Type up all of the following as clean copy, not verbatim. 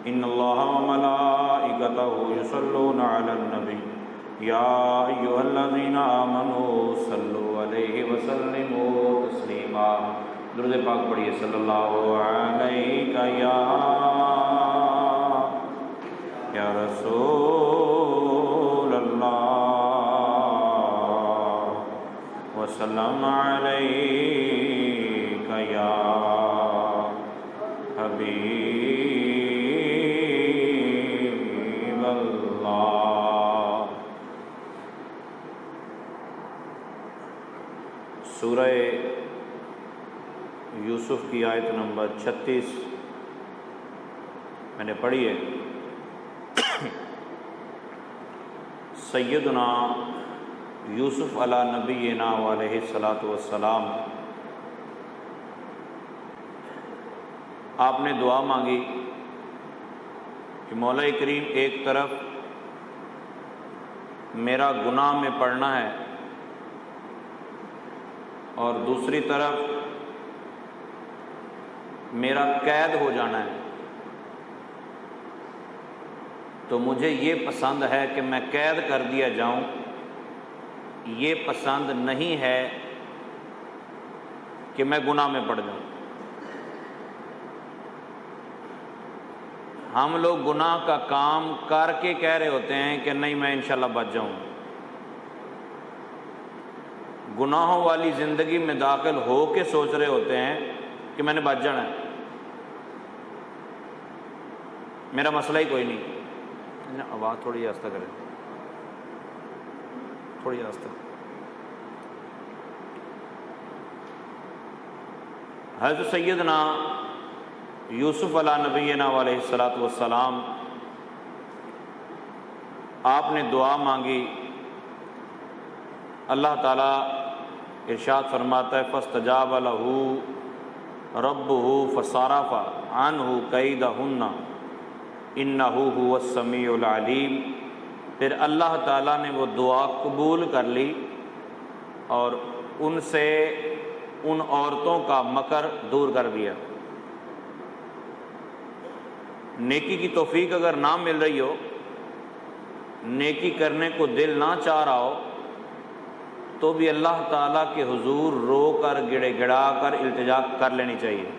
ان اللہ وملائکتہ یصلون علی النبی یا ایھا الذین آمنوا صلوا علیہ وسلموا تسلیما۔ درود پاک پڑھیے صلی اللہ علیہ یا رسول اللہ وسلم علیک یا حبیب اللہ۔ سورہ یوسف کی آیت نمبر 36 میں نے پڑھی ہے۔ سیدنا یوسف علی نبینا علیہ الصلاۃ والسلام آپ نے دعا مانگی کہ مولا کریم ایک طرف میرا گناہ میں پڑنا ہے اور دوسری طرف میرا قید ہو جانا ہے، تو مجھے یہ پسند ہے کہ میں قید کر دیا جاؤں، یہ پسند نہیں ہے کہ میں گناہ میں پڑ جاؤں۔ ہم لوگ گناہ کا کام کر کے کہہ رہے ہوتے ہیں کہ نہیں میں انشاءاللہ بچ جاؤں، گناہوں والی زندگی میں داخل ہو کے سوچ رہے ہوتے ہیں کہ میں نے بچ جانا ہے، میرا مسئلہ ہی کوئی نہیں۔ آواز تھوڑی آہستہ کریں، تھوڑی آہستہ۔ حضرت سیدنا یوسف علی نبینا علیہ الصلاۃ والسلام آپ نے دعا مانگی، اللہ تعالیٰ ارشاد فرماتا ہے فاستجاب لہ ربہ فصرف عنہ کیدہن انہ هو السمیع العلیم۔ پھر اللہ تعالیٰ نے وہ دعا قبول کر لی اور ان سے ان عورتوں کا مکر دور کر دیا۔ نیکی کی توفیق اگر نہ مل رہی ہو، نیکی کرنے کو دل نہ چاہ رہا ہو، تو بھی اللہ تعالیٰ کے حضور رو کر گڑے گڑا کر التجا کر لینی چاہیے۔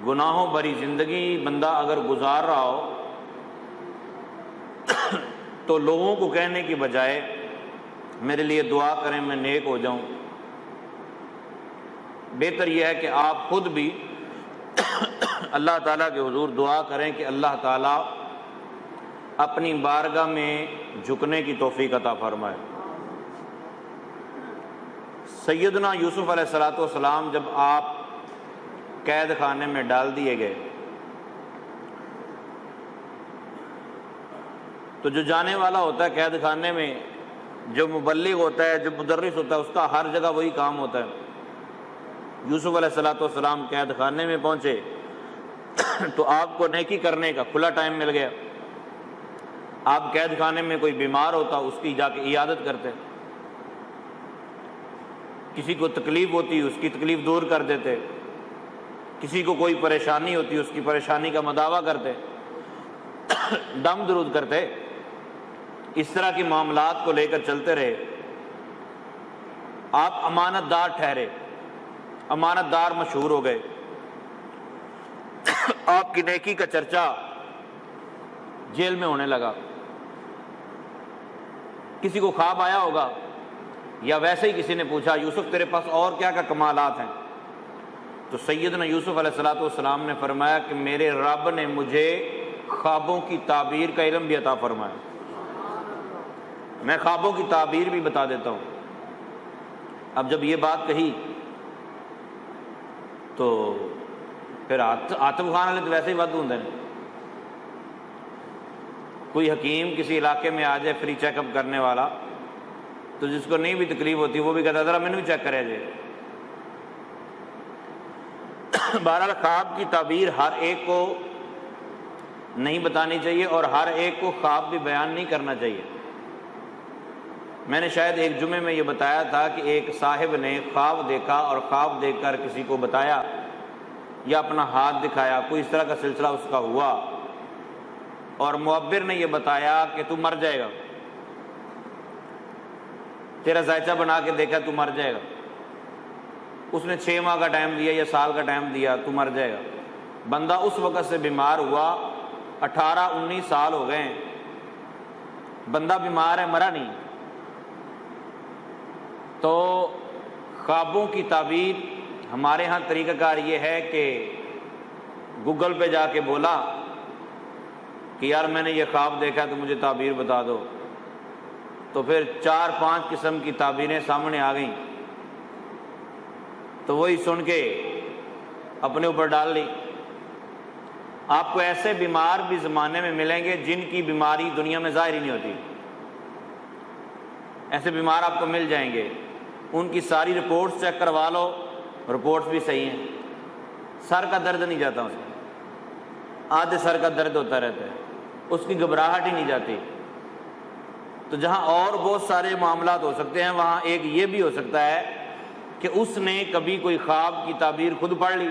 گناہوں بھری زندگی بندہ اگر گزار رہا ہو تو لوگوں کو کہنے کی بجائے میرے لیے دعا کریں میں نیک ہو جاؤں، بہتر یہ ہے کہ آپ خود بھی اللہ تعالیٰ کے حضور دعا کریں کہ اللہ تعالیٰ اپنی بارگاہ میں جھکنے کی توفیق عطا فرمائے۔ سیدنا یوسف علیہ الصلاۃ والسلام جب آپ قید خانے میں ڈال دیے گئے تو جو جانے والا ہوتا ہے قید خانے میں، جو مبلغ ہوتا ہے، جو مدرس ہوتا ہے، اس کا ہر جگہ وہی کام ہوتا ہے۔ یوسف علیہ الصلاۃ والسلام قید خانے میں پہنچے تو آپ کو نیکی کرنے کا کھلا ٹائم مل گیا۔ آپ قید خانے میں کوئی بیمار ہوتا اس کی جا کے عیادت کرتے، کسی کو تکلیف ہوتی اس کی تکلیف دور کر دیتے، کسی کو کوئی پریشانی ہوتی اس کی پریشانی کا مداوع کرتے، دم درود کرتے، اس طرح کے معاملات کو لے کر چلتے رہے۔ آپ امانت دار ٹھہرے، امانت دار مشہور ہو گئے، آپ کی نیکی کا چرچا جیل میں ہونے لگا۔ کسی کو خواب آیا ہوگا یا ویسے ہی کسی نے پوچھا یوسف تیرے پاس اور کیا کیا کمالات ہیں؟ تو سیدنا یوسف علیہ السلام نے فرمایا کہ میرے رب نے مجھے خوابوں کی تعبیر کا علم بھی عطا فرمایا، میں خوابوں کی تعبیر بھی بتا دیتا ہوں۔ اب جب یہ بات کہی تو پھر عاطف خان والے تو ویسے ہی ود ہوں۔ کوئی حکیم کسی علاقے میں آ جائے فری چیک اپ کرنے والا، تو جس کو نہیں بھی تکلیف ہوتی وہ بھی کہتا ذرا میں نے بھی چیک کرے جائے۔ بہرحال خواب کی تعبیر ہر ایک کو نہیں بتانی چاہیے اور ہر ایک کو خواب بھی بیان نہیں کرنا چاہیے۔ میں نے شاید ایک جمعے میں یہ بتایا تھا کہ ایک صاحب نے خواب دیکھا اور خواب دیکھ کر کسی کو بتایا یا اپنا ہاتھ دکھایا، کوئی اس طرح کا سلسلہ اس کا ہوا، اور معبر نے یہ بتایا کہ تو مر جائے گا، تیرا ذائچہ بنا کے دیکھا تو مر جائے گا۔ اس نے 6 ماہ کا ٹائم دیا یا سال کا ٹائم دیا، تو مر جائے گا۔ بندہ اس وقت سے بیمار ہوا، 18-19 سال ہو گئے ہیں، بندہ بیمار ہے، مرا نہیں۔ تو خوابوں کی تعبیر ہمارے ہاں طریقہ کار یہ ہے کہ گوگل پہ جا کے بولا کہ یار میں نے یہ خواب دیکھا تو مجھے تعبیر بتا دو، تو پھر 4-5 قسم کی تعبیریں سامنے آ گئیں، تو وہی سن کے اپنے اوپر ڈال لی۔ آپ کو ایسے بیمار بھی زمانے میں ملیں گے جن کی بیماری دنیا میں ظاہر ہی نہیں ہوتی، ایسے بیمار آپ کو مل جائیں گے، ان کی ساری رپورٹس چیک کروا لو، رپورٹس بھی صحیح ہیں، سر کا درد نہیں جاتا، اس میں آدھے سر کا درد ہوتا رہتا ہے، اس کی گھبراہٹ ہی نہیں جاتی۔ تو جہاں اور بہت سارے معاملات ہو سکتے ہیں، وہاں ایک یہ بھی ہو سکتا ہے کہ اس نے کبھی کوئی خواب کی تعبیر خود پڑھ لی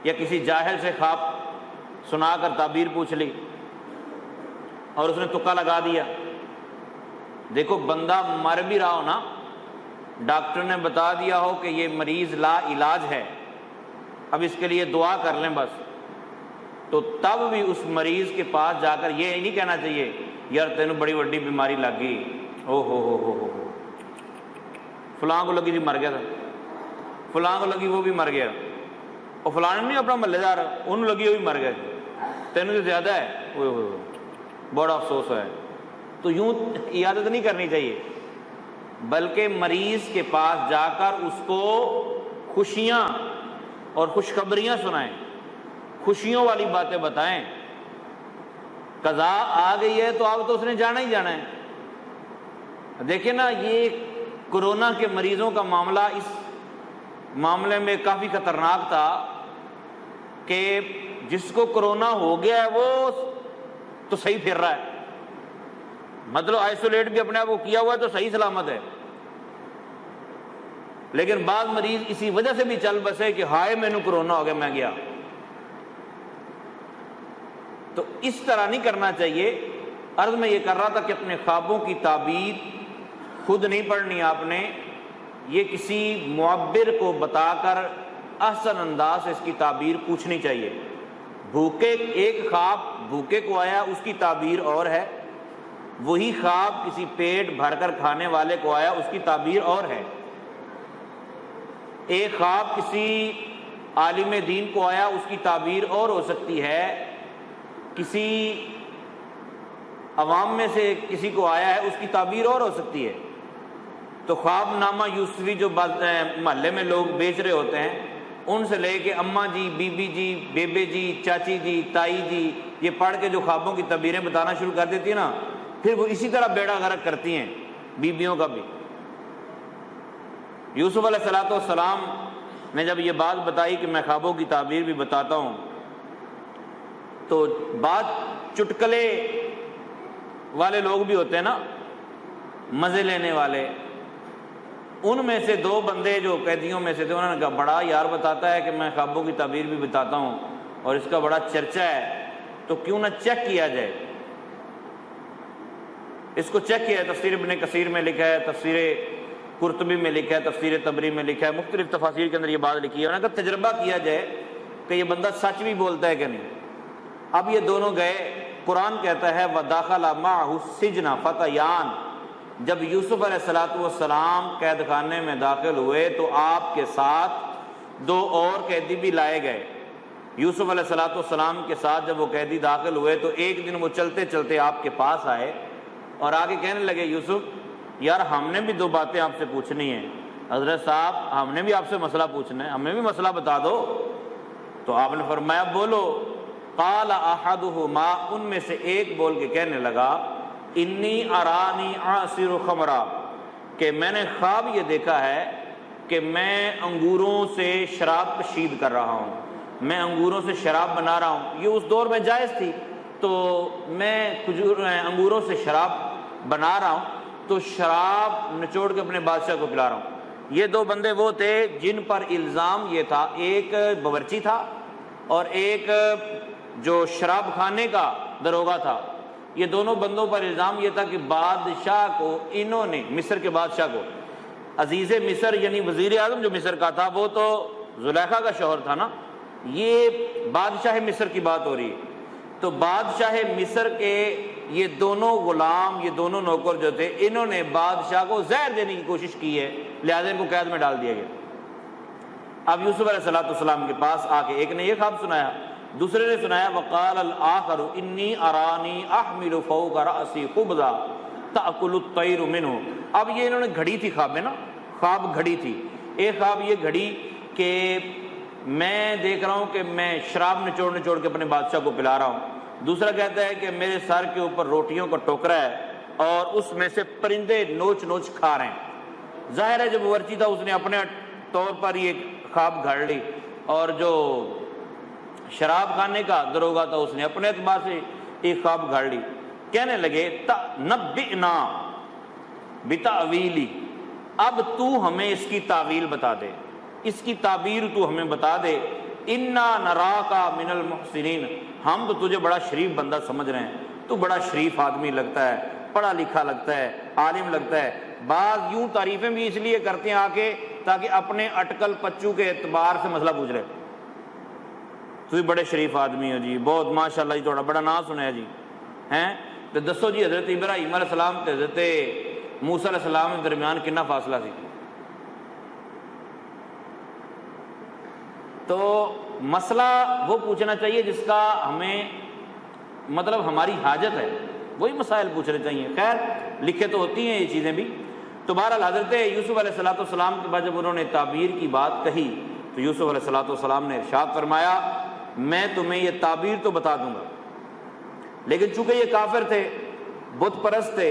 یا کسی جاہل سے خواب سنا کر تعبیر پوچھ لی اور اس نے تکا لگا دیا۔ دیکھو بندہ مر بھی رہا ہو نا، ڈاکٹر نے بتا دیا ہو کہ یہ مریض لا علاج ہے، اب اس کے لیے دعا کر لیں بس، تو تب بھی اس مریض کے پاس جا کر یہ نہیں کہنا چاہیے یار تینوں بڑی وڈی بیماری لگ گئی، او ہو فلاں کو لگی تھی مر گیا تھا، فلاں کو لگی وہ بھی مر گیا، اور فلاں نے نہیں اپنا محلے دار انہوں لگی وہ بھی مر گئے، تینوں سے زیادہ ہے، بڑا افسوس ہے۔ تو یوں عیادت نہیں کرنی چاہیے، بلکہ مریض کے پاس جا کر اس کو خوشیاں اور خوشخبریاں سنائیں، خوشیوں والی باتیں بتائیں۔ قضا آ گئی ہے تو اب تو اس نے جانا ہی جانا ہے۔ دیکھیں نا، یہ کورونا کے مریضوں کا معاملہ اس معاملے میں کافی خطرناک تھا کہ جس کو کورونا ہو گیا ہے وہ تو صحیح پھر رہا ہے، مطلب آئسولیٹ بھی اپنے آپ کو کیا ہوا ہے تو صحیح سلامت ہے، لیکن بعض مریض اسی وجہ سے بھی چل بسے کہ ہائے میں نے کورونا ہو گیا میں گیا۔ تو اس طرح نہیں کرنا چاہیے۔ عرض میں یہ کر رہا تھا کہ اپنے خوابوں کی تعبیر خود نہیں پڑھنی آپ نے، یہ کسی معبر کو بتا کر احسن انداز سے اس کی تعبیر پوچھنی چاہیے۔ بھوکے ایک خواب بھوکے کو آیا، اس کی تعبیر اور ہے، وہی خواب کسی پیٹ بھر کر کھانے والے کو آیا، اس کی تعبیر اور ہے۔ ایک خواب کسی عالم دین کو آیا، اس کی تعبیر اور ہو سکتی ہے، کسی عوام میں سے کسی کو آیا ہے، اس کی تعبیر اور ہو سکتی ہے۔ تو خواب نامہ یوسفی جو محلے میں لوگ بیچ رہے ہوتے ہیں، ان سے لے کے اماں جی، بی بی جی، بیبے جی، چاچی جی، تائی جی، یہ پڑھ کے جو خوابوں کی تعبیریں بتانا شروع کر دیتی ہیں نا، پھر وہ اسی طرح بیڑا غرق کرتی ہیں بیبیوں کا بھی۔ یوسف علیہ السلام نے جب یہ بات بتائی کہ میں خوابوں کی تعبیر بھی بتاتا ہوں، تو بات چٹکلے والے لوگ بھی ہوتے ہیں نا، مزے لینے والے، ان میں سے 2 بندے جو قیدیوں میں سے تھے، انہوں نے کہا بڑا یار بتاتا ہے کہ میں خوابوں کی تعبیر بھی بتاتا ہوں اور اس کا بڑا چرچا ہے، تو کیوں نہ چیک کیا جائے۔ اس کو چیک کیا ہے، تفسیر ابن کثیر میں لکھا ہے، تفسیر قرطبی میں لکھا ہے، تفسیر طبری میں لکھا ہے، مختلف تفاسیر کے اندر یہ بات لکھی ہے، اور اگر تجربہ کیا جائے کہ یہ بندہ سچ بھی بولتا ہے کہ نہیں۔ اب یہ دونوں گئے، قرآن کہتا ہے وَدَخَلَ مَعَهُ السِّجْنَ فَتَيَانِ، جب یوسف علیہ السلام قید خانے میں داخل ہوئے تو آپ کے ساتھ دو اور قیدی بھی لائے گئے۔ یوسف علیہ السلام کے ساتھ جب وہ قیدی داخل ہوئے تو ایک دن وہ چلتے چلتے آپ کے پاس آئے اور آگے کہنے لگے یوسف یار ہم نے بھی دو باتیں آپ سے پوچھنی ہیں، حضرت صاحب ہم نے بھی آپ سے مسئلہ پوچھنا ہے، ہمیں بھی مسئلہ بتا دو۔ تو آپ نے فرمایا بولو۔ قال احدہما، ان میں سے ایک بول کے کہنے لگا انی ارانی اعصر خمرا، کہ میں نے خواب یہ دیکھا ہے کہ میں انگوروں سے شراب کشید کر رہا ہوں، میں انگوروں سے شراب بنا رہا ہوں۔ یہ اس دور میں جائز تھی، تو میں انگوروں سے شراب بنا رہا ہوں، تو شراب نچوڑ کے اپنے بادشاہ کو پلا رہا ہوں۔ یہ دو بندے وہ تھے جن پر الزام یہ تھا، ایک باورچی تھا اور ایک جو شراب خانے کا دروغہ تھا۔ یہ دونوں بندوں پر الزام یہ تھا کہ بادشاہ کو انہوں نے، مصر کے بادشاہ کو، عزیز مصر یعنی وزیر اعظم جو مصر کا تھا وہ تو زلیخا کا شوہر تھا نا، یہ بادشاہ مصر کی بات ہو رہی ہے، تو بادشاہ مصر کے یہ دونوں غلام، یہ دونوں نوکر جو تھے، انہوں نے بادشاہ کو زہر دینے کی کوشش کی ہے، لہٰذا ان کو قید میں ڈال دیا گیا۔ اب یوسف علیہ السلام کے پاس آ کے ایک نے یہ خواب سنایا، دوسرے نے سنایا وقال الآخر انی ارانی احمل فوق رأسی خبزا تأکل الطیر منہ۔ اب یہ انہوں نے گھڑی تھی خواب میں نا، خواب گھڑی تھی۔ ایک خواب یہ گھڑی کہ میں دیکھ رہا ہوں کہ میں شراب نچوڑ کے اپنے بادشاہ کو پلا رہا ہوں، دوسرا کہتا ہے کہ میرے سر کے اوپر روٹیوں کا ٹوکرا ہے اور اس میں سے پرندے نوچ نوچ کھا رہے ہیں۔ ظاہر ہے جب ورچی تھا اس نے اپنے طور پر یہ خواب گھڑ لی، اور جو شراب خانے کا دروغہ تھا اس نے اپنے اعتبار سے ایک خواب گھڑ لی۔ کہنے لگے نبئنا بتأویلی، اب تو ہمیں اس کی تعویل بتا دے، اس کی تعبیر تو ہمیں بتا دے۔ انا نراکا من المحسنین، ہم تو تجھے بڑا شریف بندہ سمجھ رہے ہیں، تو بڑا شریف آدمی لگتا ہے، پڑھا لکھا لگتا ہے، عالم لگتا ہے۔ بعض یوں تعریفیں بھی اس لیے کرتے ہیں آ کے تاکہ اپنے اٹکل پچو کے اعتبار سے مسئلہ پوچھ رہے، تھی بڑے شریف آدمی ہو جی، بہت ماشاءاللہ جی، تھوڑا بڑا نام سنا ہے جی، ہیں تو دسو جی حضرت ابراہیم علیہ السلام تے حضرت موسیٰ علیہ السلام کے درمیان کتنا فاصلہ سی؟ تو مسئلہ وہ پوچھنا چاہیے جس کا ہمیں مطلب ہماری حاجت ہے، وہی مسائل پوچھنے چاہیے۔ خیر لکھے تو ہوتی ہیں یہ چیزیں بھی۔ تو بہرحال حضرت یوسف علیہ السلام کے بعد جب انہوں نے تعبیر کی بات کہی تو یوسف علیہ السلام نے ارشاد فرمایا میں تمہیں یہ تعبیر تو بتا دوں گا، لیکن چونکہ یہ کافر تھے، بت پرست تھے،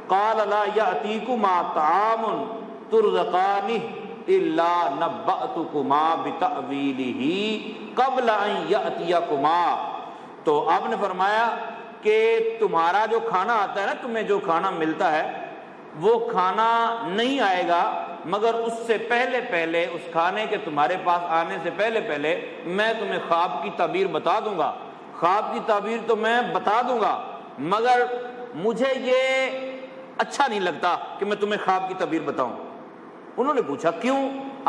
قال لا یأتیکما طعام ترزقانہ الا نبأتکما بتأویلہ قبل ان یأتیکما، تو آپ نے فرمایا کہ تمہارا جو کھانا آتا ہے نا، تمہیں جو کھانا ملتا ہے وہ کھانا نہیں آئے گا مگر اس سے پہلے پہلے، اس کھانے کے تمہارے پاس آنے سے پہلے پہلے میں تمہیں خواب کی تعبیر بتا دوں گا۔ خواب کی تعبیر تو میں بتا دوں گا مگر مجھے یہ اچھا نہیں لگتا کہ میں تمہیں خواب کی تعبیر بتاؤں۔ انہوں نے پوچھا کیوں؟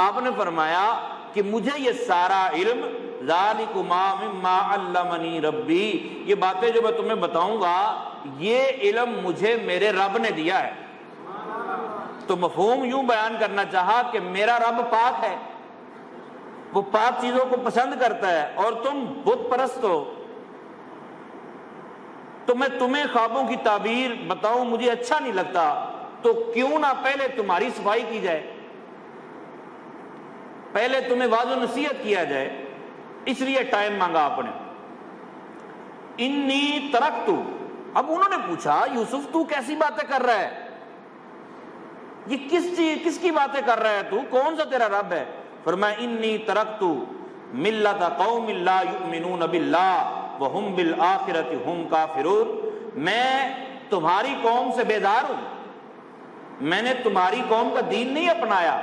آپ نے فرمایا کہ مجھے یہ سارا علم ذالکما مما علمنی ربی، یہ باتیں جو میں تمہیں بتاؤں گا یہ علم مجھے میرے رب نے دیا ہے۔ تو مفہوم یوں بیان کرنا چاہا کہ میرا رب پاک ہے، وہ پاک چیزوں کو پسند کرتا ہے، اور تم بت پرست ہو، تو میں تمہیں خوابوں کی تعبیر بتاؤں مجھے اچھا نہیں لگتا، تو کیوں نہ پہلے تمہاری صفائی کی جائے، پہلے تمہیں واضح و نصیحت کیا جائے، اس لیے ٹائم مانگا آپ نے۔ انی ترکت، اب انہوں نے پوچھا یوسف تو کیسی باتیں کر رہا ہے، یہ کس کی باتیں کر رہا ہے تو، کون سا تیرا رب ہے؟ فرمایا انی ترکت ملت قوم لا یؤمنون باللہ وہم بالآخرۃ ہم کافرون، میں تمہاری قوم سے بیزار ہوں، میں نے تمہاری قوم کا دین نہیں اپنایا،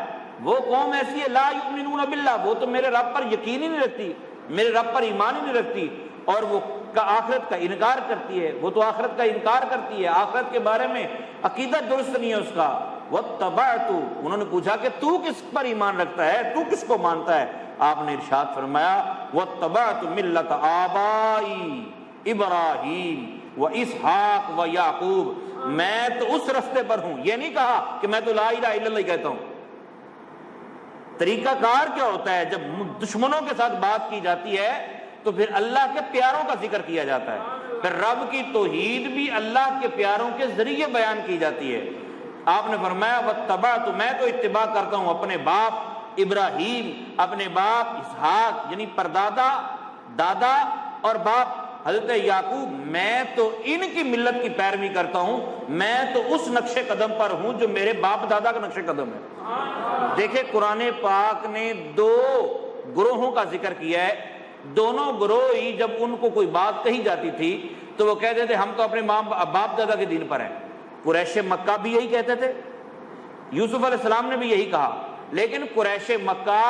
وہ قوم ایسی ہے لا یؤمنون باللہ، وہ تو میرے رب پر یقین ہی نہیں رکھتی، میرے رب پر ایمان ہی نہیں رکھتی، اور وہ آخرت کا انکار کرتی ہے، وہ تو آخرت کا انکار کرتی ہے، آخرت کے بارے میں عقیدہ درست نہیں ہے اس کا، واتبعت، انہوں نے پوچھا کہ تو کس پر ایمان رکھتا ہے، تو کس کو مانتا ہے؟ آپ نے ارشاد فرمایا واتبعت ملت آبائی ابراہیم و اسحاق و یعقوب، میں تو اس رستے پر ہوں۔ یہ نہیں کہا کہ میں تو لا الہ الا اللہ کہتا ہوں۔ طریقہ کار کیا ہوتا ہے؟ جب دشمنوں کے ساتھ بات کی جاتی ہے تو پھر اللہ کے پیاروں کا ذکر کیا جاتا ہے، پھر رب کی توحید بھی اللہ کے پیاروں کے ذریعے بیان کی جاتی ہے۔ آپ نے فرمایا واتبعت، میں تو اتباع کرتا ہوں اپنے باپ ابراہیم، اپنے باپ اسحاق یعنی پردادا، دادا اور باپ حضرت یعقوب، میں تو ان کی ملت کی پیروی کرتا ہوں، میں تو اس نقش قدم پر ہوں جو میرے باپ دادا کا نقش قدم ہے۔ دیکھیں قرآن پاک نے دو گروہوں کا ذکر کیا ہے، دونوں گروہ ہی جب ان کو کوئی بات کہی جاتی تھی تو وہ کہتے تھے ہم تو اپنے باپ دادا کے دین پر ہیں۔ قریش مکہ بھی یہی کہتے تھے، یوسف علیہ السلام نے بھی یہی کہا، لیکن قریش مکہ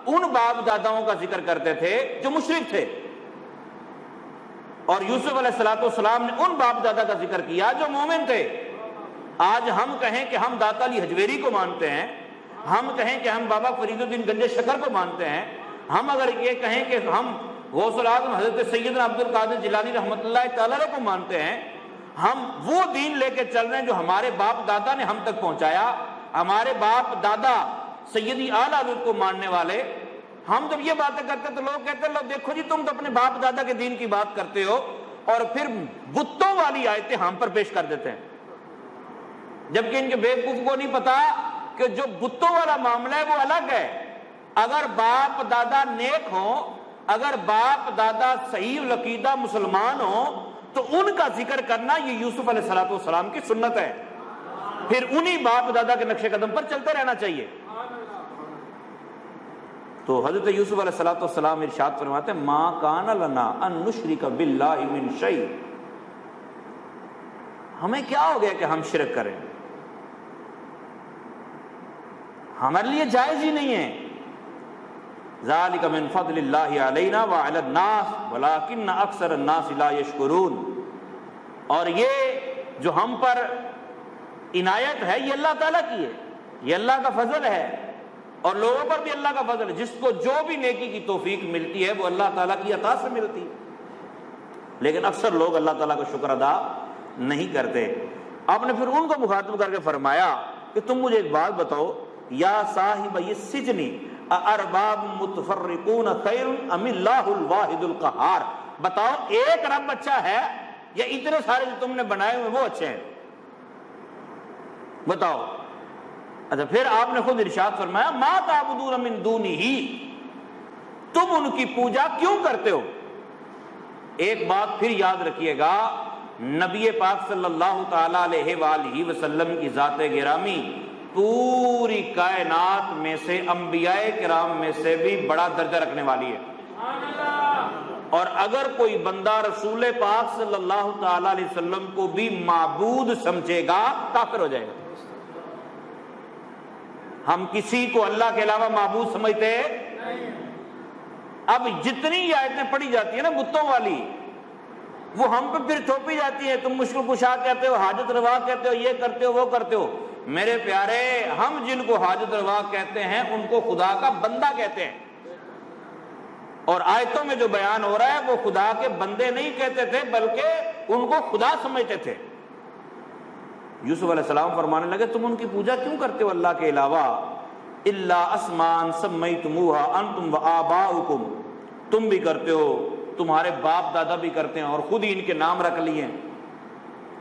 ان باپ داداؤں کا ذکر کرتے تھے جو مشرک تھے، اور یوسف علیہ السلام نے ان باپ دادا کا ذکر کیا جو مومن تھے۔ آج ہم کہیں کہ ہم داتا علی حجویری کو مانتے ہیں، ہم کہیں کہ ہم بابا فرید الدین گنج شکر کو مانتے ہیں، ہم اگر یہ کہیں کہ ہم غوث العظم حضرت سیدنا عبد القادر جیلانی رحمۃ اللہ تعالی علیہ کو مانتے ہیں، ہم وہ دین لے کے چل رہے ہیں جو ہمارے باپ دادا نے ہم تک پہنچایا، ہمارے باپ دادا سیدی اعلیٰ حضرت کو ماننے والے۔ ہم جب یہ باتیں کرتے تو لوگ کہتے ہیں لو دیکھو جی تم تو اپنے باپ دادا کے دین کی بات کرتے ہو، اور پھر بتوں والی آیتیں ہم پر پیش کر دیتے ہیں، جبکہ ان کے بیوقوف کو نہیں پتا کہ جو بتوں والا معاملہ ہے وہ الگ ہے۔ اگر باپ دادا نیک ہوں، اگر باپ دادا صحیح العقیدہ مسلمان ہوں تو ان کا ذکر کرنا یہ یوسف علیہ السلام کی سنت ہے، پھر انہی باپ دادا کے نقش قدم پر چلتے رہنا چاہیے۔ تو حضرت یوسف علیہ السلام ارشاد فرماتے ہیں ما کان لنا ان نشرک باللہ من شیء، ہمیں کیا ہو گیا کہ ہم شرک کریں، ہمارے لیے جائز ہی نہیں ہے۔ ذالک من فضل اللہ علینا وعلی الناس ولکن اکثر الناس لا یشکرون، اور یہ جو ہم پر عنایت ہے یہ اللہ تعالیٰ کی ہے، یہ اللہ کا فضل ہے، اور لوگوں پر بھی اللہ کا فضل ہے۔ جس کو جو بھی نیکی کی توفیق ملتی ہے وہ اللہ تعالیٰ کی عطا سے ملتی ہے، لیکن اکثر لوگ اللہ تعالیٰ کا شکر ادا نہیں کرتے۔ آپ نے پھر ان کو مخاطب کر کے فرمایا کہ تم مجھے ایک بات بتاؤ، یا صاحب السجن ارباب متفرقون خیر ام اللہ الواحد القہار، بتاؤ ایک رب اچھا ہے یا اتنے سارے جو تم نے بنائے ہوئے وہ اچھے ہیں، بتاؤ۔ اچھا پھر آپ نے خود ارشاد فرمایا ما تعبدون من دونہ، تم ان کی پوجا کیوں کرتے ہو؟ ایک بات پھر یاد رکھیے گا، نبی پاک صلی اللہ تعالی علیہ وآلہ وسلم کی ذات گرامی پوری کائنات میں سے انبیاء کرام میں سے بھی بڑا درجہ رکھنے والی ہے، اور اگر کوئی بندہ رسول پاک صلی اللہ تعالی علیہ وسلم کو بھی معبود سمجھے گا کافر ہو جائے گا۔ ہم کسی کو اللہ کے علاوہ معبود سمجھتے ہیں؟ اب جتنی آیتیں پڑھی جاتی ہیں نا بتوں والی، وہ ہم پہ پھر تھوپی جاتی ہیں، تم مشکل کشا کہتے ہو، حاجت روا کہتے ہو، یہ کرتے ہو وہ کرتے ہو۔ میرے پیارے، ہم جن کو حاجت روا کہتے ہیں ان کو خدا کا بندہ کہتے ہیں، اور آیتوں میں جو بیان ہو رہا ہے وہ خدا کے بندے نہیں کہتے تھے بلکہ ان کو خدا سمجھتے تھے۔ یوسف علیہ السلام فرمانے لگے تم ان کی پوجا کیوں کرتے ہو اللہ کے علاوہ؟ الا اسماء سمیتموها انتم وآباؤکم، تم بھی کرتے ہو، تمہارے باپ دادا بھی کرتے ہیں، اور خود ہی ان کے نام رکھ لیے ہیں،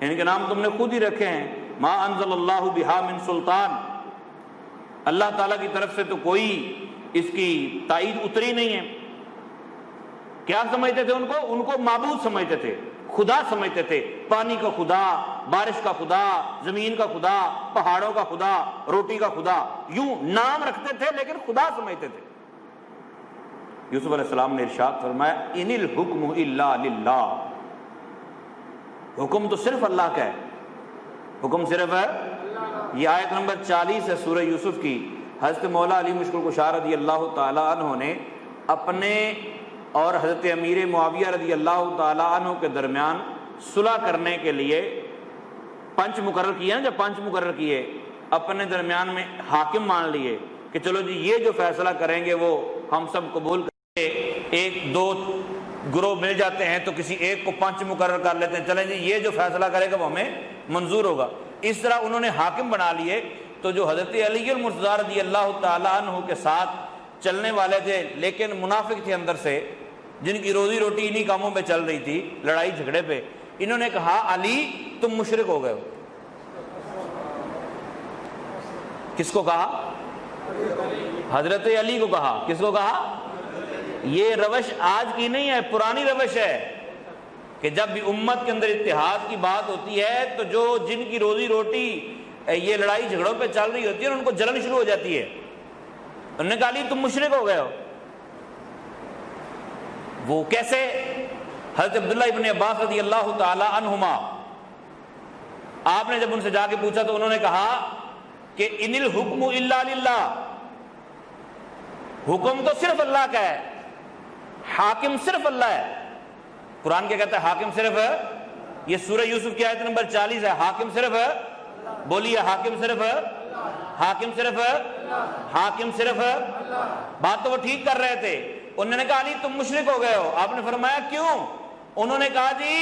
ان کے نام تم نے خود ہی رکھے ہیں۔ ما انزل اللہ بہا من سلطان، اللہ تعالیٰ کی طرف سے تو کوئی اس کی تائید اتری نہیں ہے۔ کیا سمجھتے تھے ان کو معبود سمجھتے تھے، خدا سمجھتے تھے، پانی کا خدا، بارش کا خدا، زمین کا خدا، پہاڑوں کا خدا، روٹی کا خدا، یوں نام رکھتے تھے لیکن خدا سمجھتے تھے۔ یوسف علیہ السلام نے ارشاد فرمایا ان الحکم الا للہ، حکم تو صرف اللہ کا ہے، حکم صرف ہے۔ یہ آیت نمبر 40 ہے سورہ یوسف کی۔ حضرت مولا علی مشکل کشا رضی اللہ تعالیٰ عنہ نے اپنے اور حضرت امیر معاویہ رضی اللہ تعالیٰ عنہ کے درمیان صلح کرنے کے لیے پنچ مقرر کیے نا، جب پنچ مقرر کیے اپنے درمیان میں حاکم مان لیے کہ چلو جی یہ جو فیصلہ کریں گے وہ ہم سب قبول کریں گے، ایک دو گروہ مل جاتے ہیں تو کسی ایک کو پنچ مقرر کر لیتے ہیں، چلیں جی یہ جو فیصلہ کرے گا وہ ہمیں منظور ہوگا، اس طرح انہوں نے حاکم بنا لیے۔ تو جو حضرت علی المرتضیٰ رضی اللہ تعالیٰ عنہ کے ساتھ چلنے والے تھے لیکن منافق تھے اندر سے، جن کی روزی روٹی انہی کاموں پہ چل رہی تھی، لڑائی جھگڑے پہ، انہوں نے کہا علی تم مشرک ہو گئے ہو۔ کس کو کہا؟ حضرت علی کو کہا۔ کس کو کہا؟ یہ روش آج کی نہیں ہے، پرانی روش ہے کہ جب بھی امت کے اندر اتحاد کی بات ہوتی ہے تو جو جن کی روزی روٹی یہ لڑائی جھگڑوں پہ چل رہی ہوتی ہے ان کو جلن شروع ہو جاتی ہے۔ انہوں نے کہا علی تم مشرک ہو گئے ہو۔ وہ کیسے؟ حضرت عبداللہ ابن عباس رضی اللہ تعالی عنہما، آپ نے جب ان سے جا کے پوچھا تو انہوں نے کہا کہ ان الحکم الا للہ، حکم تو صرف اللہ کا ہے، حاکم صرف اللہ ہے۔ قرآن کیا کہتا ہے؟ حاکم صرف ہے۔ یہ سورہ یوسف کی آیت نمبر 40 ہے، حاکم صرف ہے۔ بولیے حاکم صرف ہے، حاکم صرف ہے، حاکم صرف ہے۔ بات تو وہ ٹھیک کر رہے تھے۔ انہوں نے کہا علی تم مشرک ہو گئے ہو۔ آپ نے فرمایا کیوں؟ انہوں نے کہا جی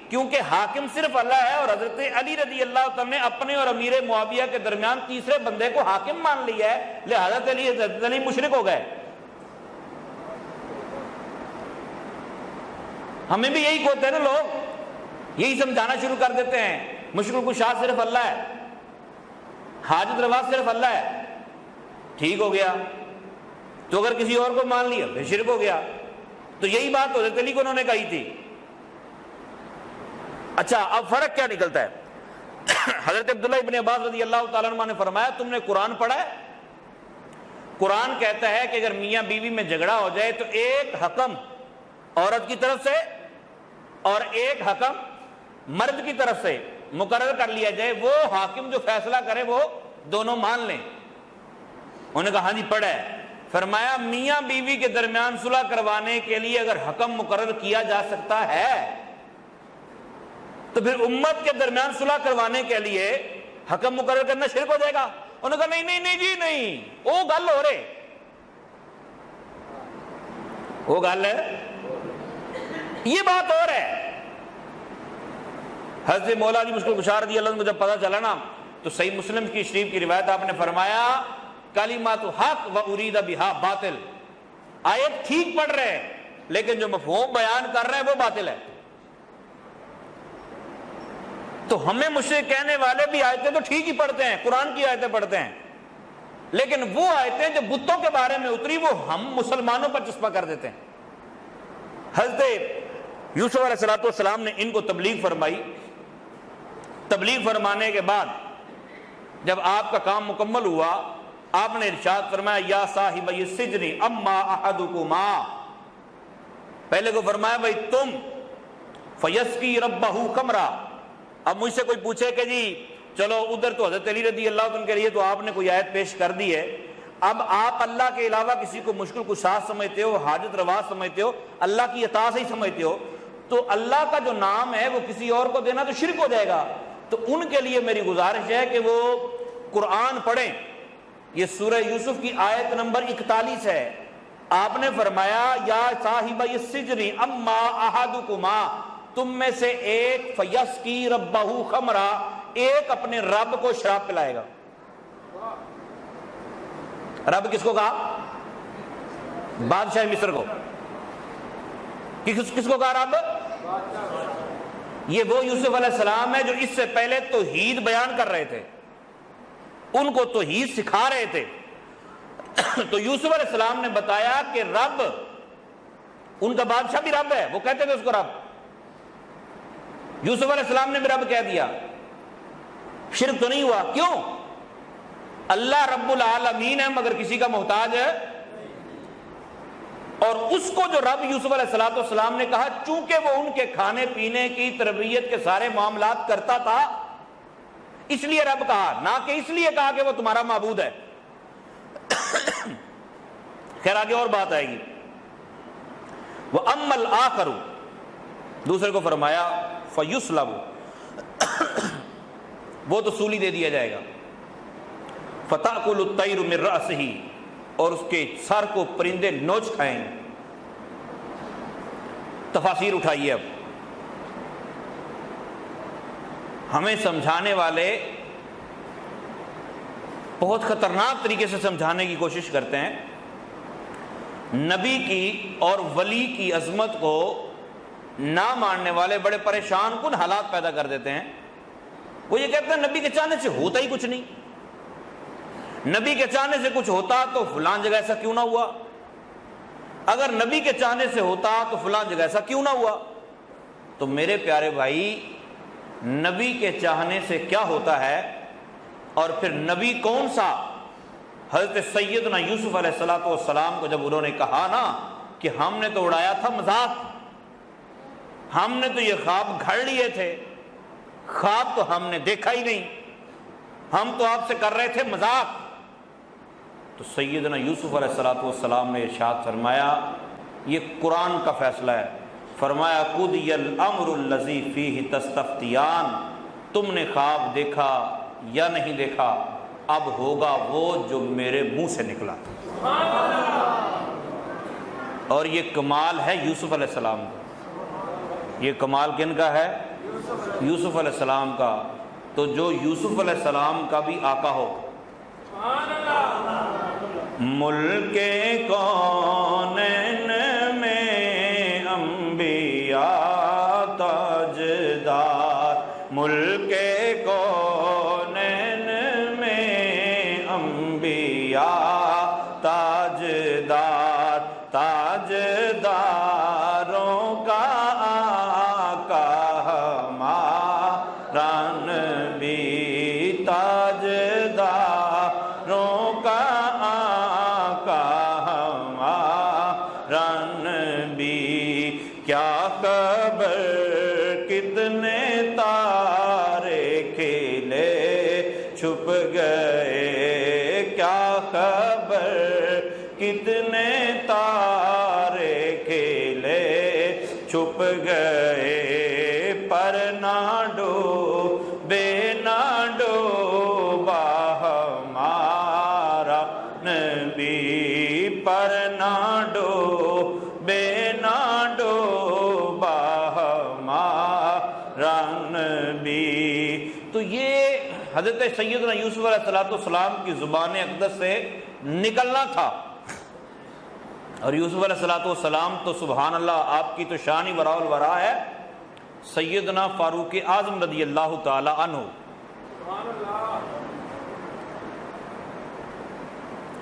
کیونکہ حاکم صرف اللہ ہے اور حضرت علی رضی اللہ تعالیٰ نے اپنے اور امیر معاویہ کے درمیان تیسرے بندے کو حاکم مان لیا ہے، لہذا حضرت علی مشرک ہو گئے۔ ہمیں بھی یہی ہوتا ہے نا، لوگ یہی سمجھانا شروع کر دیتے ہیں مشکل کشا صرف اللہ ہے، حاجت روا صرف اللہ ہے۔ ٹھیک ہو گیا، تو اگر کسی اور کو مان لیا پھر شرک ہو گیا۔ تو یہی بات حضرت علی کو انہوں نے کہی تھی۔ اچھا اب فرق کیا نکلتا ہے؟ حضرت عبداللہ ابن عباس رضی اللہ تعالیٰ عنہ نے فرمایا تم نے قرآن پڑھا ہے؟ قرآن کہتا ہے کہ اگر میاں بیوی میں جھگڑا ہو جائے تو ایک حکم عورت کی طرف سے اور ایک حکم مرد کی طرف سے مقرر کر لیا جائے، وہ حاکم جو فیصلہ کرے وہ دونوں مان لیں۔ انہوں نے کہا ہاں جی پڑھا ہے۔ فرمایا میاں بیوی کے درمیان صلح کروانے کے لیے اگر حکم مقرر کیا جا سکتا ہے تو پھر امت کے درمیان صلح کروانے کے لیے حکم مقرر کرنا شرک ہو جائے گا؟ انہوں نے کہا نہیں نہیں نہیں جی نہیں، وہ گل ہو رہے، وہ گل ہے، یہ بات اور ہے۔ حضرت مولا علی مشکل کشا رضی اللہ عنہ کو جب پتہ چلا نا تو صحیح مسلم کی شریف کی روایت آپ نے فرمایا کلمات حق و ارید بہا باطل، آیت ٹھیک پڑھ رہے ہیں لیکن جو مفہوم بیان کر رہے ہیں وہ باطل ہے۔ تو ہمیں مشرک کہنے والے بھی آیتیں تو ٹھیک ہی پڑھتے ہیں، قرآن کی آیتیں پڑھتے ہیں، لیکن وہ آیتیں جو بتوں کے بارے میں اتری وہ ہم مسلمانوں پر چسپاں کر دیتے ہیں۔ حضرت یوسف علیہ السلام نے ان کو تبلیغ فرمائی۔ تبلیغ فرمانے کے بعد جب آپ کا کام مکمل ہوا آپ نے ارشاد فرمایا یا صاحب السجن اما احدکما، پہلے کو فرمایا بھائی تم فیسقی ربہ خمرا۔ اب مجھ سے کوئی پوچھے کہ جی چلو ادھر تو حضرت علی رضی اللہ عنہ کے لیے تو آپ نے کوئی آیت پیش کر دی ہے، اب آپ اللہ کے علاوہ کسی کو مشکل کشا سمجھتے ہو، حاجت روا سمجھتے ہو، اللہ کی عطا سے ہی سمجھتے ہو، تو اللہ کا جو نام ہے وہ کسی اور کو دینا تو شرک ہو جائے گا۔ تو ان کے لیے میری گزارش ہے کہ وہ قرآن پڑھیں۔ یہ سورہ یوسف کی آیت نمبر 41 ہے۔ آپ نے فرمایا یا صاحب السجن اما احدکما، تم میں سے ایک فیسقی ربہ خمرا، ایک اپنے رب کو شراب پلائے گا۔ رب کس کو کہا؟ بادشاہ مصر کو۔ کس کو کہا رب؟ یہ وہ یوسف علیہ السلام ہے جو اس سے پہلے توحید بیان کر رہے تھے، ان کو توحید سکھا رہے تھے۔ تو یوسف علیہ السلام نے بتایا کہ رب ان کا بادشاہ بھی رب ہے، وہ کہتے تھے اس کو رب۔ یوسف علیہ السلام نے بھی رب کہہ دیا، شرک تو نہیں ہوا۔ کیوں؟ اللہ رب العالمین ہے مگر کسی کا محتاج ہے، اور اس کو جو رب یوسف علیہ السلام نے کہا چونکہ وہ ان کے کھانے پینے کی تربیت کے سارے معاملات کرتا تھا اس لیے رب کہا، نہ کہ اس لیے کہا کہ وہ تمہارا معبود ہے۔ خیر آگے اور بات آئے گی۔ وَأَمَّا الْآخَرُ، دوسرے کو فرمایا فَيُسْلَبُ، وہ تو سولی دے دیا جائے گا۔ فتأکل الطیر من رأسہ، اور اس کے سر کو پرندے نوچ کھائیں۔ تفاسیر اٹھائیے اب، ہمیں سمجھانے والے بہت خطرناک طریقے سے سمجھانے کی کوشش کرتے ہیں۔ نبی کی اور ولی کی عظمت کو نہ ماننے والے بڑے پریشان کن حالات پیدا کر دیتے ہیں۔ وہ یہ کہتے ہیں نبی کے چاہنے سے ہوتا ہی کچھ نہیں، نبی کے چاہنے سے کچھ ہوتا تو فلان جگہ ایسا کیوں نہ ہوا، اگر نبی کے چاہنے سے ہوتا تو فلان جگہ ایسا کیوں نہ ہوا۔ تو میرے پیارے بھائی، نبی کے چاہنے سے کیا ہوتا ہے، اور پھر نبی کون سا؟ حضرت سیدنا یوسف علیہ السلام کو جب انہوں نے کہا نا کہ ہم نے تو اڑایا تھا مذاق، ہم نے تو یہ خواب گھڑ لیے تھے، خواب تو ہم نے دیکھا ہی نہیں، ہم تو آپ سے کر رہے تھے مذاق۔ تو سیدنا یوسف علیہ السلام نے ارشاد فرمایا، یہ قرآن کا فیصلہ ہے، فرمایا قضی الامر الذی فیہ تستفتیان، تم نے خواب دیکھا یا نہیں دیکھا، اب ہوگا وہ جو میرے منہ سے نکلا۔ اور یہ کمال ہے یوسف علیہ السلام کا، یہ کمال کن کا ہے؟ یوسف علیہ السلام کا۔ تو جو یوسف علیہ السلام کا بھی آقا ہو، ملک کونین میں انبیاء تاجدار، ملک کونین میں انبیاء تاجدار، تاجداروں کا آقا ہمارا نبی، تاجداروں کا آقا ہمارا نبی، کیا خبر کتنے تارے کھلے چھپ گئے، کیا خبر کتنے تارے کھلے چھپ گئے، پر نہ ڈوبے نہ ڈوبا ہمارا نبی، پر نہ ڈوبے نہ ڈوبا ہمارا نبی۔ تو یہ حضرت سیدنا یوسف علیہ السلام کی زبان اقدس سے نکلنا تھا، اور یوسف علیہ السلام تو سبحان اللہ، آپ کی تو شان ہی وراء الورا ہے۔ سیدنا فاروق اعظم رضی اللہ تعالی عنہ،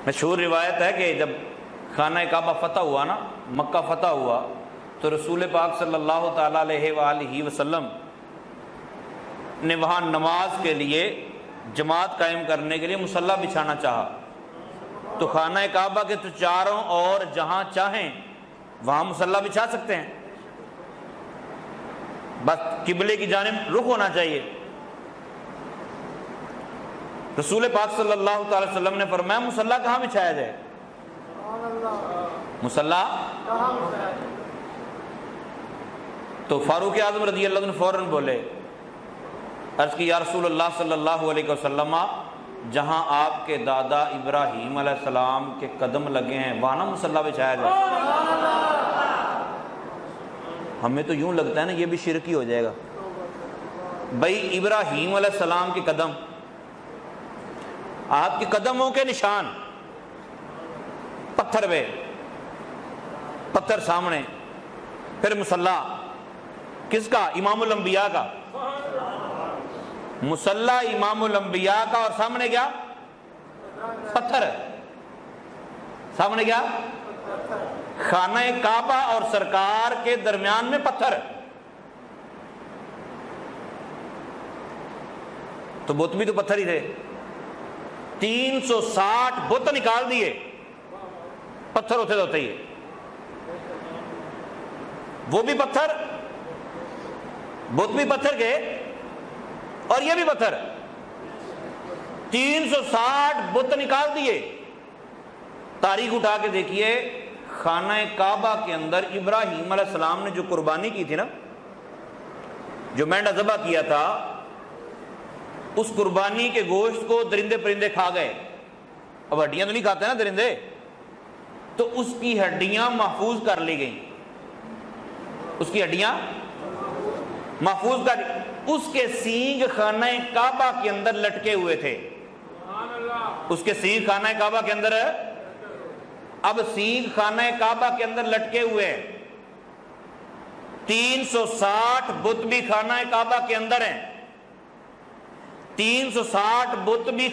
مشہور روایت ہے کہ جب خانہ کعبہ فتح ہوا نا، مکہ فتح ہوا، تو رسول پاک صلی اللہ تعالی علیہ وآلہ وسلم نے وہاں نماز کے لیے جماعت قائم کرنے کے لیے مصلی بچھانا چاہا۔ تو خانہ کعبہ کے تو چاروں اور جہاں چاہیں وہاں مصلی بچھا سکتے ہیں، بس قبلے کی جانب رخ ہونا چاہیے۔ رسول پاک صلی اللہ تعالی وسلم نے فرمایا مصلی کہاں بچھایا جائے؟ مصلی تو فاروق اعظم رضی اللہ عنہ فوراً بولے، عرض کی یا رسول اللہ صلی اللہ علیہ وسلم، جہاں آپ کے دادا ابراہیم علیہ السلام کے قدم لگے ہیں وہاں نہ مصلی بچھایا جائے۔ ہمیں تو یوں لگتا ہے نا یہ بھی شرک ہی ہو جائے گا۔ بھائی ابراہیم علیہ السلام کے قدم، آپ کے قدموں کے نشان، پتھر پہ، پتھر سامنے، پھر مصلی کس کا؟ امام الانبیاء کا، مصلی امام الانبیاء کا، اور سامنے کیا؟ پتھر، سامنے کیا؟ خانہ کعبہ اور سرکار کے درمیان میں پتھر۔ تو بت بھی تو پتھر ہی تھے، 360 بت نکال دیے، پتھر ہوتے ہی، وہ بھی پتھر، بت بھی پتھر کے اور یہ بھی پتھر، 360 بت نکال دیے۔ تاریخ اٹھا کے دیکھیے، خانہ کعبہ کے اندر ابراہیم علیہ السلام نے جو قربانی کی تھی نا، جو مینڈا ذبح کیا تھا، اس قربانی کے گوشت کو درندے پرندے کھا گئے، اب ہڈیاں تو نہیں کھاتے نا درندے، تو اس کی ہڈیاں محفوظ کر لی گئیں، اس کی ہڈیاں محفوظ کر، اس کے سینگ خانہ کعبہ کے اندر لٹکے ہوئے تھے، اس کے سینگ خانہ کعبہ کے اندر، اب سینگ خانہ کعبہ کے اندر لٹکے ہوئے، 360 بت بھی خانہ کعبہ کے اندر ہیں، 360 بت بھی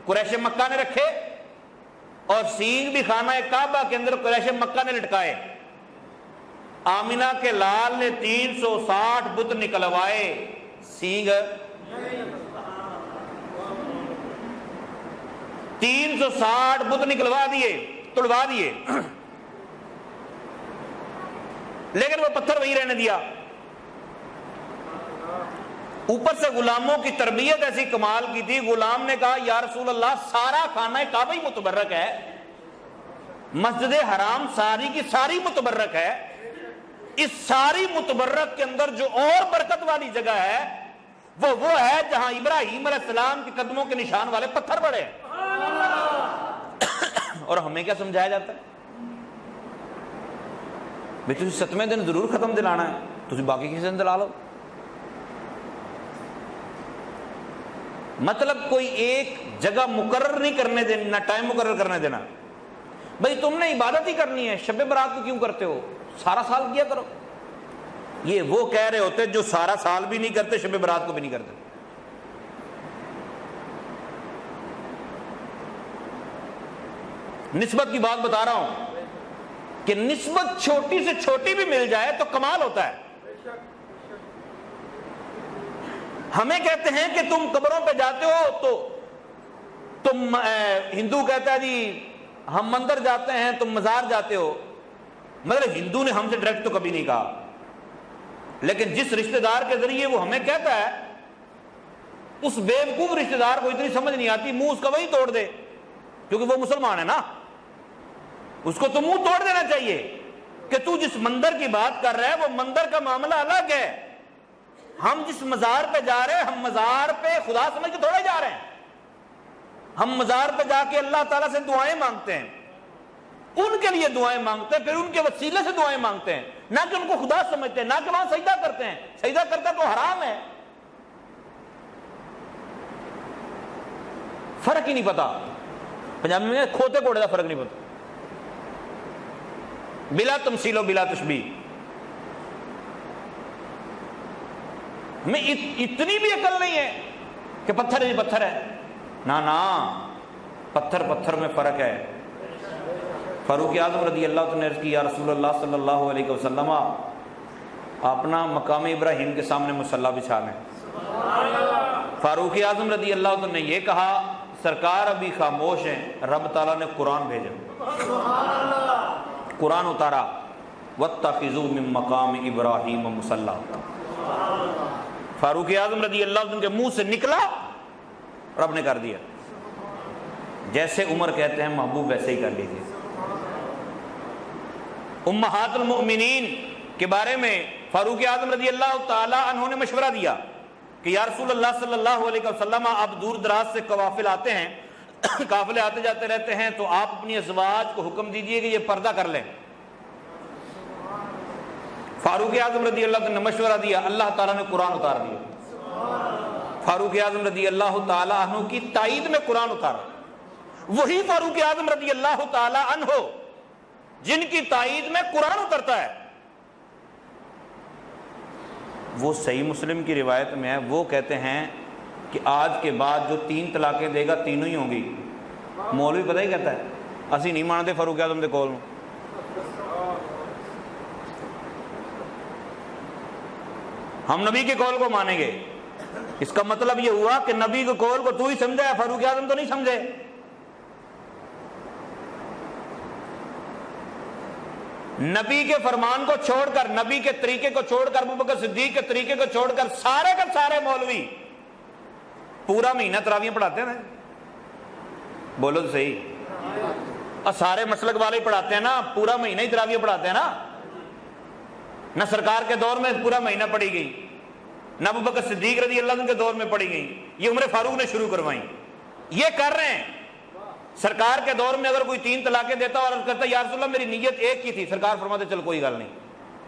قریش مکہ نے رکھے اور سینگ بھی خانہ کعبہ کے اندر قریش مکہ نے لٹکائے۔ آمینہ کے لال نے 360 بت نکلوائے، سینگ 360 بت نکلوا دیے، توڑوا دیے، لیکن وہ پتھر وہیں رہنے دیا۔ اوپر سے غلاموں کی تربیت ایسی کمال کی تھی، غلام نے کہا یا رسول اللہ سارا خانہ کعبہ ہی متبرک ہے، مسجد حرام ساری کی ساری متبرک ہے، اس ساری متبرک کے اندر جو اور برکت والی جگہ ہے وہ ہے جہاں ابراہیم علیہ السلام کے قدموں کے نشان والے پتھر پڑے ہیں۔ اور ہمیں کیا سمجھایا جاتا ہے؟ بھئی تسی 7ویں دن ضرور ختم دلانا ہے، تسی باقی کسی دن دلا لو۔ مطلب کوئی ایک جگہ مقرر نہیں کرنے دینا، نہ ٹائم مقرر کرنے دینا۔ بھئی تم نے عبادت ہی کرنی ہے، شب برات کو کیوں کرتے ہو؟ سارا سال کیا کرو۔ یہ وہ کہہ رہے ہوتے جو سارا سال بھی نہیں کرتے، شب برات کو بھی نہیں کرتے۔ نسبت کی بات بتا رہا ہوں کہ نسبت چھوٹی سے چھوٹی بھی مل جائے تو کمال ہوتا ہے۔ ہمیں کہتے ہیں کہ تم قبروں پہ جاتے ہو تو تم ہندو کہتا ہے جی ہم مندر جاتے ہیں، تم مزار جاتے ہو۔ مطلب ہندو نے ہم سے ڈائریکٹ تو کبھی نہیں کہا، لیکن جس رشتہ دار کے ذریعے وہ ہمیں کہتا ہے اس بیوقوف رشتہ دار کو اتنی سمجھ نہیں آتی، منہ اس کا وہی توڑ دے، کیونکہ وہ مسلمان ہے نا، اس کو تو منہ توڑ دینا چاہیے کہ تو جس مندر کی بات کر رہا ہے وہ مندر کا معاملہ الگ ہے، ہم جس مزار پہ جا رہے ہیں ہم مزار پہ خدا سمجھ کے تھوڑے جا رہے ہیں، ہم مزار پہ جا کے اللہ تعالیٰ سے دعائیں مانگتے ہیں، ان کے لیے دعائیں مانگتے ہیں، پھر ان کے وسیلے سے دعائیں مانگتے ہیں، نہ کہ ان کو خدا سمجھتے ہیں، نہ کہ وہاں سجدہ کرتے ہیں، سجدہ کرتا تو حرام ہے۔ فرق ہی نہیں پتا، پنجابی میں کھوتے کوڑے کا فرق نہیں پتا، بلا تمثیل و بلا تشبیہ۔ میں اتنی بھی عقل نہیں ہے کہ پتھر ہی پتھر ہے، نا پتھر پتھر میں فرق ہے۔ فاروق اعظم رضی اللہ عنہ نے عرض کی یا رسول اللہ صلی اللہ علیہ وسلم اپنا مقام ابراہیم کے سامنے مصلی بچھا لیں۔ فاروق اعظم رضی اللہ عنہ نے یہ کہا سرکار ابھی خاموش ہیں، رب تعالیٰ نے قرآن بھیجا، قرآن اتارا، وَاتَّخِذُوا مِن مَّقَامِ إِبْرَاهِيمَ مُصَلًّى۔ فاروق اعظم رضی اللہ عنہ کے منہ سے نکلا، رب نے کر دیا، جیسے عمر کہتے ہیں محبوب ویسے ہی کر لیجیے۔ امہات المؤمنین کے بارے میں فاروق اعظم رضی اللہ تعالی عنہ نے مشورہ دیا کہ یا رسول اللہ صلی اللہ علیہ وسلم آپ دور دراز سے قوافل آتے ہیں، قافلے آتے جاتے رہتے ہیں، تو آپ اپنی ازواج کو حکم دیجئے کہ یہ پردہ کر لیں۔ فاروق اعظم رضی اللہ عنہ نے مشورہ دیا، اللہ تعالیٰ نے قرآن اتار دیا۔ فاروق اعظم رضی اللہ تعالیٰ عنہ کی تائید میں قرآن اتارا، وہی فاروق اعظم رضی اللہ تعالیٰ عنہ جن کی تائید میں قرآن اترتا ہے۔ وہ صحیح مسلم کی روایت میں ہے، وہ کہتے ہیں کہ آج کے بعد جو 3 طلاقیں دے گا تینوں ہی ہوں گی۔ مولوی پتہ ہی کہتا ہے اسی نہیں مانتے فاروق اعظم دے کول میں، ہم نبی کے قول کو مانیں گے۔ اس کا مطلب یہ ہوا کہ نبی کے قول کو تو ہی سمجھا ہے، فاروق اعظم تو نہیں سمجھے۔ نبی کے فرمان کو چھوڑ کر، نبی کے طریقے کو چھوڑ کر، ابوبکر صدیق کے طریقے کو چھوڑ کر سارے کے سارے مولوی پورا مہینہ تراویح پڑھاتے ہیں، بولو تو صحیح، اور سارے مسلک والے پڑھاتے ہیں نا، پورا مہینہ ہی تراویح پڑھاتے ہیں نا۔ نہ سرکار کے دور میں پورا مہینہ پڑھی گئی، نہ ابوبکر صدیق رضی اللہ عنہ کے دور میں پڑھی گئی، یہ عمر فاروق نے شروع کروائی، یہ کر رہے ہیں۔ سرکار کے دور میں اگر کوئی 3 طلاقیں دیتا اور عرض کرتا یا رسول اللہ میری نیت ایک کی تھی، سرکار فرماتے چل کوئی گل نہیں،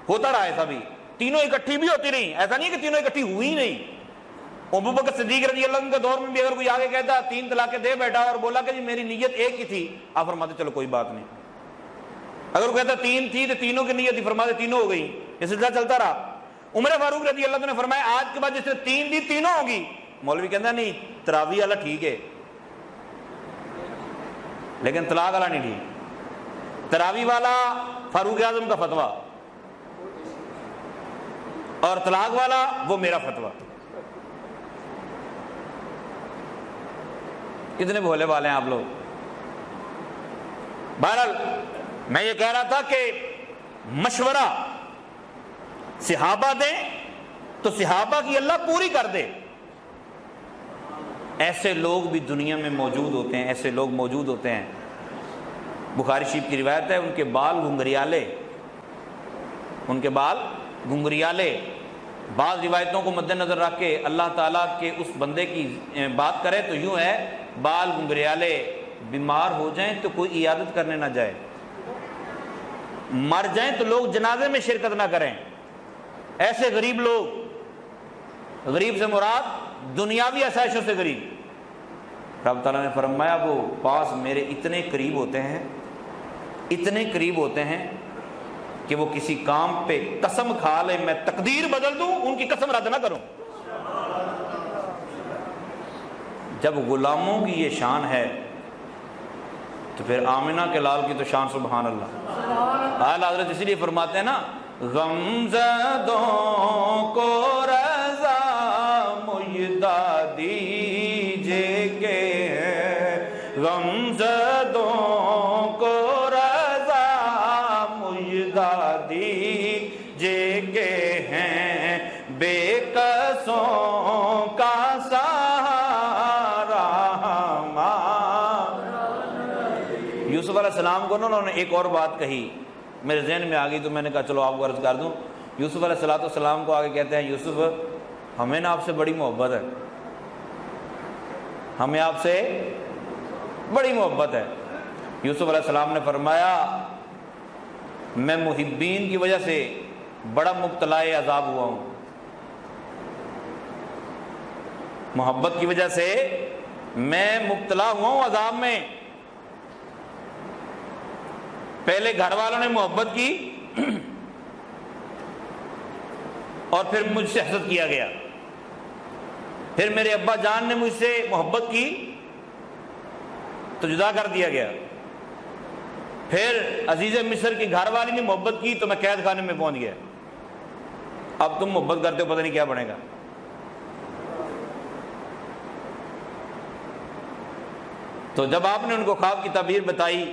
ہوتا رہا ایسا بھی، تینوں اکٹھی بھی ہوتی رہی، ایسا نہیں کہ تینوں اکٹھی ہوئی نہیں۔ ابوبکر صدیق رضی اللہ عنہ کے دور میں بھی اگر کوئی آگے کہتا 3 طلاقیں دے بیٹھا اور بولا کہ جی میری نیت ایک کی تھی، آپ فرماتے چلو کوئی بات نہیں۔ اگر وہ کہتا 3 تھی تو تینوں کی نیت تھی، فرماتے تینوں ہو گئی، یہ سلسلہ چلتا رہا۔ عمر فاروق رضی اللہ عنہ نے فرمایا آج کے بعد جس نے 3 دی تینوں ہوگی۔ مولوی کہتا نہیں تراویح والا ٹھیک ہے لیکن طلاق والا نہیں ٹھیک، تراویح والا فاروق اعظم کا فتویٰ اور طلاق والا وہ میرا فتویٰ۔ کتنے بھولے والے ہیں آپ لوگ۔ بہرحال میں یہ کہہ رہا تھا کہ مشورہ صحابہ دیں تو صحابہ کی اللہ پوری کر دے۔ ایسے لوگ بھی دنیا میں موجود ہوتے ہیں، ایسے لوگ موجود ہوتے ہیں۔ بخاری شریف کی روایت ہے ان کے بال گھنگریالے، ان کے بال گھنگریالے۔ بعض روایتوں کو مد نظر رکھ کے اللہ تعالیٰ کے اس بندے کی بات کرے تو یوں ہے بال گھنگریالے، بیمار ہو جائیں تو کوئی عیادت کرنے نہ جائے، مر جائیں تو لوگ جنازے میں شرکت نہ کریں۔ ایسے غریب لوگ، غریب سے مراد دنیاوی آسائشوں سے غریب، رب تعالیٰ نے فرمایا وہ پاس میرے اتنے قریب ہوتے ہیں، اتنے قریب ہوتے ہیں کہ وہ کسی کام پہ قسم کھا لے میں تقدیر بدل دوں ان کی قسم رد نہ کروں۔ جب غلاموں کی یہ شان ہے تو پھر آمنہ کے لال کی تو شان سبحان اللہ۔ اعلیٰ حضرت اسی لیے فرماتے ہیں نا غمزدوں کو رضا مجدہ دیجئے کہ غمزدوں کو رضا مجدہ دیجئے کہ ہیں بے کسوں کا سہارا یوسف علیہ السلام کو انہوں نے ایک اور بات کہی، میرے ذہن میں آ گئی تو میں نے کہا چلو آپ کو عرض کر دوں۔ یوسف علیہ السلام کو آگے کہتے ہیں یوسف ہمیں نا آپ سے بڑی محبت ہے، ہمیں آپ سے بڑی محبت ہے۔ یوسف علیہ السلام نے فرمایا میں محبین کی وجہ سے بڑا مبتلا عذاب ہوا ہوں، محبت کی وجہ سے میں مبتلا ہوا ہوں عذاب میں۔ پہلے گھر والوں نے محبت کی اور پھر مجھ سے حسد کیا گیا، پھر میرے ابا جان نے مجھ سے محبت کی تو جدا کر دیا گیا، پھر عزیز مصر کی گھر والی نے محبت کی تو میں قید خانے میں پہنچ گیا۔ اب تم محبت کرتے ہو پتہ نہیں کیا بنے گا۔ تو جب آپ نے ان کو خواب کی تعبیر بتائی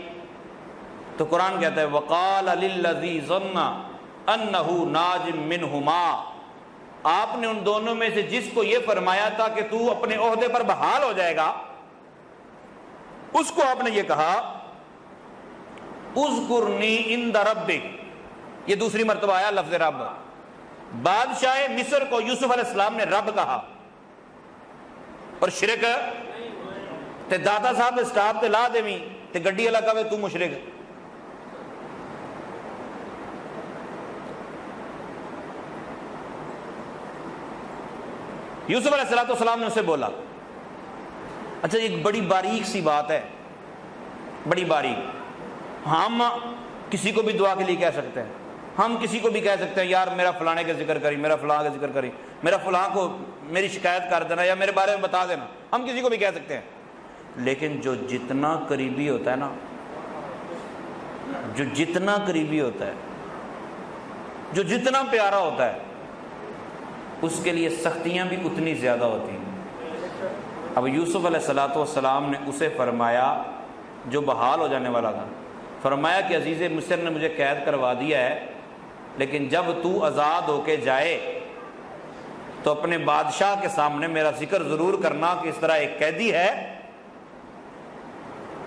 تو قرآن کہتا ہے وَقَالَ لِلَّذِي ظَنَّ أَنَّهُ نَاجٍ مِّنْهُمَا، آپ نے ان دونوں میں سے جس کو یہ فرمایا تھا کہ تو اپنے عہدے پر بحال ہو جائے گا، اس کو آپ نے یہ کہا اذکرنی عند ربک، یہ دوسری مرتبہ آیا لفظ رب۔ بادشاہ مصر کو یوسف علیہ السلام نے رب کہا، اور شرک تے دادا صاحب سٹاپ تے لا دیویں تے گڈی والا کہے تو مشرک۔ یوسف علیہ السلام نے اسے بولا۔ اچھا ایک بڑی باریک سی بات ہے، بڑی باریک، ہم کسی کو بھی دعا کے لیے کہہ سکتے ہیں، ہم کسی کو بھی کہہ سکتے ہیں یار میرا فلانے کا ذکر کری، میرا فلاں کا ذکر کری، میرا فلاں کو میری شکایت کر دینا یا میرے بارے میں بتا دینا، ہم کسی کو بھی کہہ سکتے ہیں۔ لیکن جو جتنا قریبی ہوتا ہے نا، جو جتنا قریبی ہوتا ہے، جو جتنا پیارا ہوتا ہے، اس کے لیے سختیاں بھی اتنی زیادہ ہوتی ہیں۔ اب یوسف علیہ السلام نے اسے فرمایا جو بحال ہو جانے والا تھا، فرمایا کہ عزیز مصر نے مجھے قید کروا دیا ہے، لیکن جب تو آزاد ہو کے جائے تو اپنے بادشاہ کے سامنے میرا ذکر ضرور کرنا کہ اس طرح ایک قیدی ہے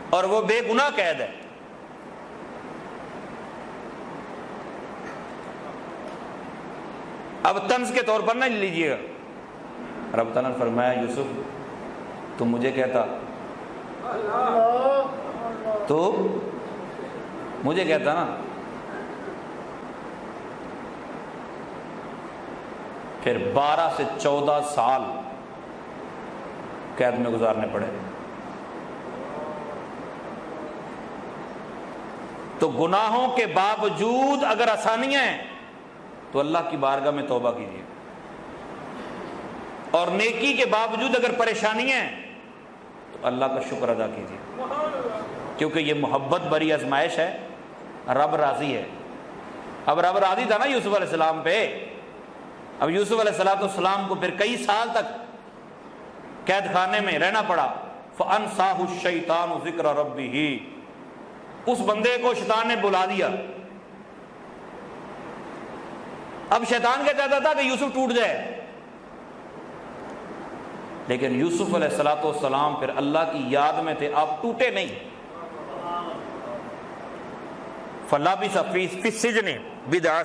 اور وہ بے گناہ قید ہے۔ اب طنز کے طور پر نہ لیجیے گا۔ رب تعالیٰ نے فرمایا یوسف تم مجھے کہتا تو مجھے کہتا نا پھر 12 سے 14 سال قید میں گزارنے پڑے. تو گناہوں کے باوجود اگر آسانیاں ہیں تو اللہ کی بارگاہ میں توبہ کیجیے، اور نیکی کے باوجود اگر پریشانیاں ہیں تو اللہ کا شکر ادا کیجیے، کیونکہ یہ محبت بری آزمائش ہے. رب راضی ہے. اب رب راضی تھا نا یوسف علیہ السلام پہ. اب یوسف علیہ السلام کو پھر کئی سال تک قید خانے میں رہنا پڑا. فَأَنْسَاهُ الشَّيْطَانُ ذِكْرَ رَبِّهِ، اس بندے کو شیطان نے بلا دیا. اب شیطان کیا چاہتا تھا کہ یوسف ٹوٹ جائے، لیکن یوسف علیہ السلام پھر اللہ کی یاد میں تھے، آپ ٹوٹے نہیں. فَلَبِثَ فِي السِّجْنِ بِضْعَ